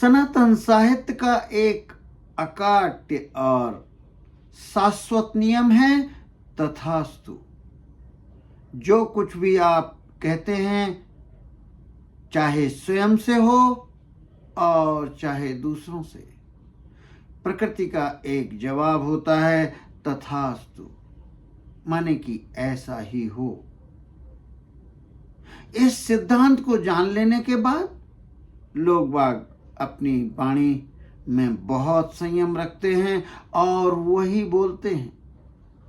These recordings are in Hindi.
सनातन साहित्य का एक अकाट्य और शाश्वत नियम है तथास्तु। जो कुछ भी आप कहते हैं, चाहे स्वयं से हो और चाहे दूसरों से, प्रकृति का एक जवाब होता है तथास्तु, माने कि ऐसा ही हो। इस सिद्धांत को जान लेने के बाद लोग बाग अपनी वाणी में बहुत संयम रखते हैं और वही बोलते हैं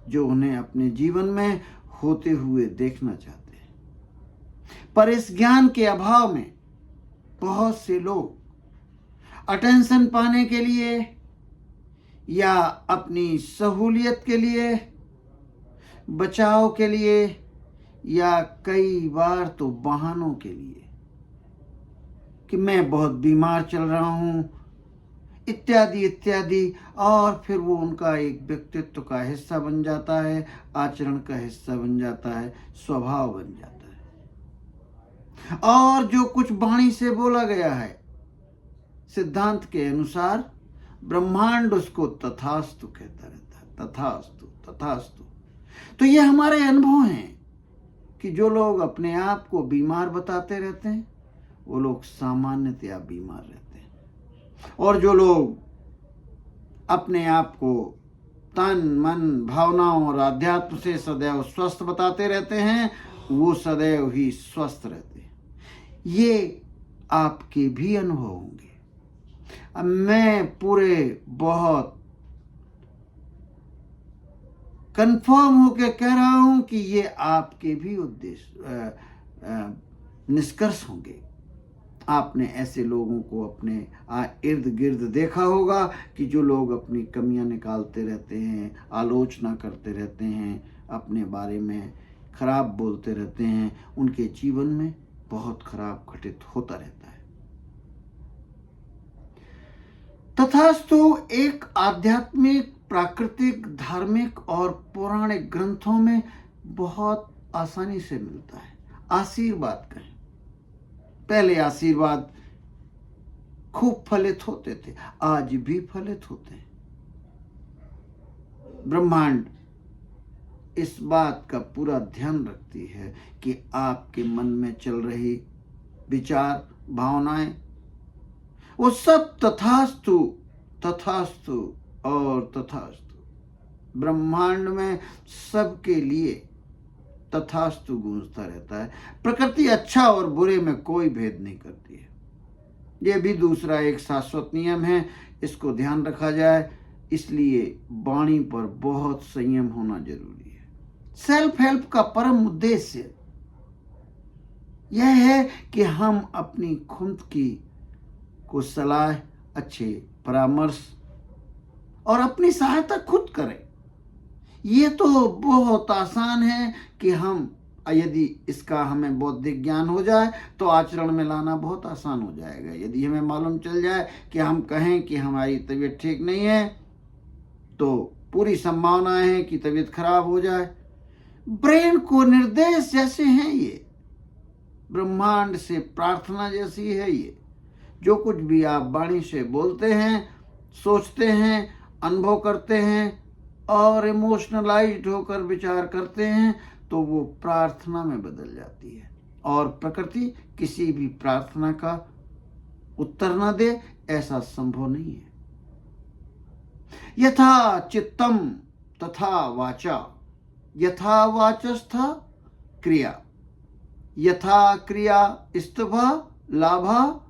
जो उन्हें अपने जीवन में होते हुए देखना चाहते हैं। पर इस ज्ञान के अभाव में बहुत से लोग अटेंशन पाने के लिए या अपनी सहूलियत के लिए, बचाव के लिए या कई बार तो बहानों के लिए कि मैं बहुत बीमार चल रहा हूं इत्यादि इत्यादि, और फिर वो उनका एक व्यक्तित्व का हिस्सा बन जाता है, आचरण का हिस्सा बन जाता है, स्वभाव बन जाता है। और जो कुछ वाणी से बोला गया है सिद्धांत के अनुसार, ब्रह्मांड उसको तथास्तु कहता रहता है। तथास्तु तथास्तु। तो ये हमारे अनुभव हैं कि जो लोग अपने आप को बीमार बताते रहते हैं वो लोग सामान्यतया बीमार रहते हैं, और जो लोग अपने आप को तन मन भावनाओं और अध्यात्म से सदैव स्वस्थ बताते रहते हैं वो सदैव ही स्वस्थ रहते हैं। ये आपके भी अनुभव होंगे। अब मैं पूरे बहुत कंफर्म होकर कह रहा हूं कि ये आपके भी उद्देश्य निष्कर्ष होंगे। आपने ऐसे लोगों को अपने इर्द गिर्द देखा होगा कि जो लोग अपनी कमियां निकालते रहते हैं, आलोचना करते रहते हैं, अपने बारे में खराब बोलते रहते हैं, उनके जीवन में बहुत खराब घटित होता रहता है। तथास्तु एक आध्यात्मिक, प्राकृतिक, धार्मिक और पौराणिक ग्रंथों में बहुत आसानी से मिलता है। आशीर्वाद कहें, पहले आशीर्वाद खूब फलित होते थे, आज भी फलित होते हैं। ब्रह्मांड इस बात का पूरा ध्यान रखती है कि आपके मन में चल रही विचार, भावनाएं, वो सब तथास्तु तथास्तु और तथास्तु। ब्रह्मांड में सबके लिए तथास्तु गूंजता रहता है। प्रकृति अच्छा और बुरे में कोई भेद नहीं करती है। यह भी दूसरा एक शाश्वत नियम है, इसको ध्यान रखा जाए। इसलिए वाणी पर बहुत संयम होना जरूरी है। सेल्फ हेल्प का परम उद्देश्य यह है कि हम अपनी खुद की को सलाह, अच्छे परामर्श और अपनी सहायता खुद करें। ये तो बहुत आसान है कि हम यदि इसका हमें बौद्धिक ज्ञान हो जाए तो आचरण में लाना बहुत आसान हो जाएगा। यदि हमें मालूम चल जाए कि हम कहें कि हमारी तबीयत ठीक नहीं है तो पूरी संभावना है कि तबीयत खराब हो जाए। ब्रेन को निर्देश जैसे हैं ये, ब्रह्मांड से प्रार्थना जैसी है ये। जो कुछ भी आप वाणी से बोलते हैं, सोचते हैं, अनुभव करते हैं और इमोशनलाइज्ड होकर विचार करते हैं तो वो प्रार्थना में बदल जाती है। और प्रकृति किसी भी प्रार्थना का उत्तर न दे, ऐसा संभव नहीं है। यथा चित्तम तथा वाचा, यथा वाचस्था क्रिया, यथा क्रिया स्तभा लाभा,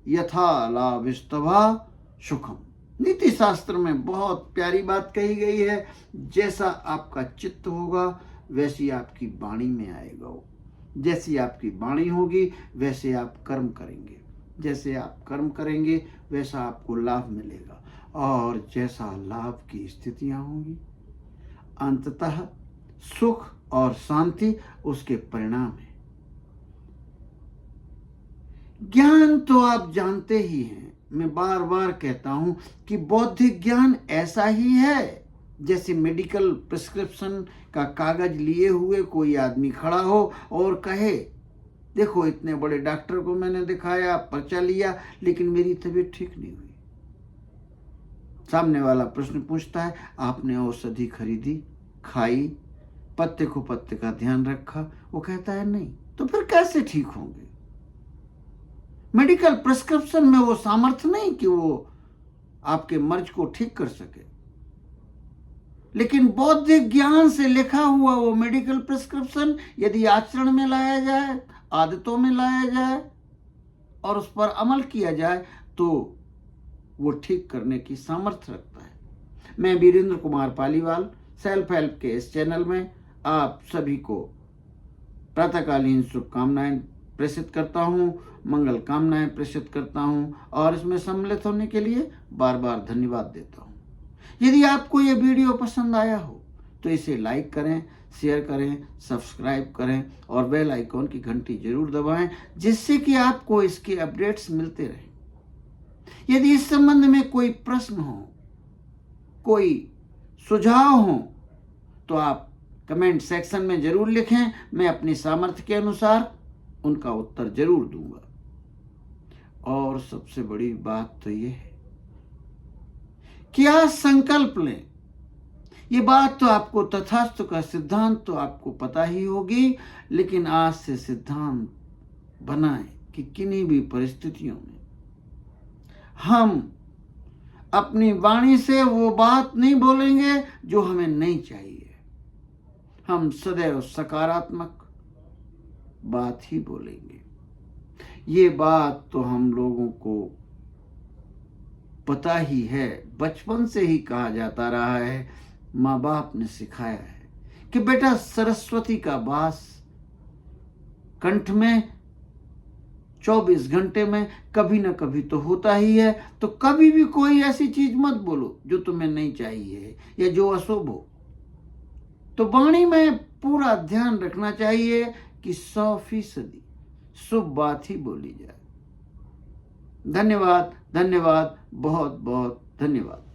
यथा लाभिस्तभा सुखम। नीति शास्त्र में बहुत प्यारी बात कही गई है, जैसा आपका चित्त होगा वैसी आपकी वाणी में आएगा। वो जैसी आपकी वाणी होगी वैसे आप कर्म करेंगे, जैसे आप कर्म करेंगे वैसा आपको लाभ मिलेगा, और जैसा लाभ की स्थितियां होंगी अंततः सुख और शांति उसके परिणाम है। ज्ञान तो आप जानते ही हैं। मैं बार बार कहता हूं कि बौद्धिक ज्ञान ऐसा ही है जैसे मेडिकल प्रिस्क्रिप्शन का कागज लिए हुए कोई आदमी खड़ा हो और कहे देखो इतने बड़े डॉक्टर को मैंने दिखाया, पर्चा लिया, लेकिन मेरी तबीयत ठीक नहीं हुई। सामने वाला प्रश्न पूछता है, आपने औषधि खरीदी, खाई, पत्ते को पत्ते का ध्यान रखा? वो कहता है नहीं। तो फिर कैसे ठीक होंगे? मेडिकल प्रिस्क्रिप्शन में वो सामर्थ्य नहीं कि वो आपके मर्ज को ठीक कर सके, लेकिन बौद्धिक ज्ञान से लिखा हुआ वो मेडिकल प्रिस्क्रिप्शन यदि आचरण में लाया जाए, आदतों में लाया जाए और उस पर अमल किया जाए तो वो ठीक करने की सामर्थ्य रखता है। मैं वीरेंद्र कुमार पालीवाल सेल्फ हेल्प के इस चैनल में आप सभी को प्रातःकालीन शुभकामनाएं प्रेषित करता हूं, मंगल कामनाएं प्रेषित करता हूं और इसमें सम्मिलित होने के लिए बार बार धन्यवाद देता हूं। यदि आपको यह वीडियो पसंद आया हो तो इसे लाइक करें, शेयर करें, सब्सक्राइब करें और बेल आइकॉन की घंटी जरूर दबाएं, जिससे कि आपको इसके अपडेट्स मिलते रहें। यदि इस संबंध में कोई प्रश्न हो, कोई सुझाव हो, तो आप कमेंट सेक्शन में जरूर लिखें। मैं अपनी सामर्थ्य के अनुसार उनका उत्तर जरूर दूंगा। और सबसे बड़ी बात तो यह है कि आज संकल्प लें। ये बात तो आपको तथास्तु का सिद्धांत तो आपको पता ही होगी, लेकिन आज से सिद्धांत बनाएं कि किन्हीं भी परिस्थितियों में हम अपनी वाणी से वो बात नहीं बोलेंगे जो हमें नहीं चाहिए। हम सदैव सकारात्मक बात ही बोलेंगे। ये बात तो हम लोगों को पता ही है, बचपन से ही कहा जाता रहा है, माँ बाप ने सिखाया है कि बेटा सरस्वती का वास कंठ में 24 घंटे में कभी ना कभी तो होता ही है। तो कभी भी कोई ऐसी चीज मत बोलो जो तुम्हें नहीं चाहिए या जो अशुभ हो। तो वाणी में पूरा ध्यान रखना चाहिए कि 100% शुभ बात ही बोली जाए। धन्यवाद, धन्यवाद, बहुत बहुत धन्यवाद।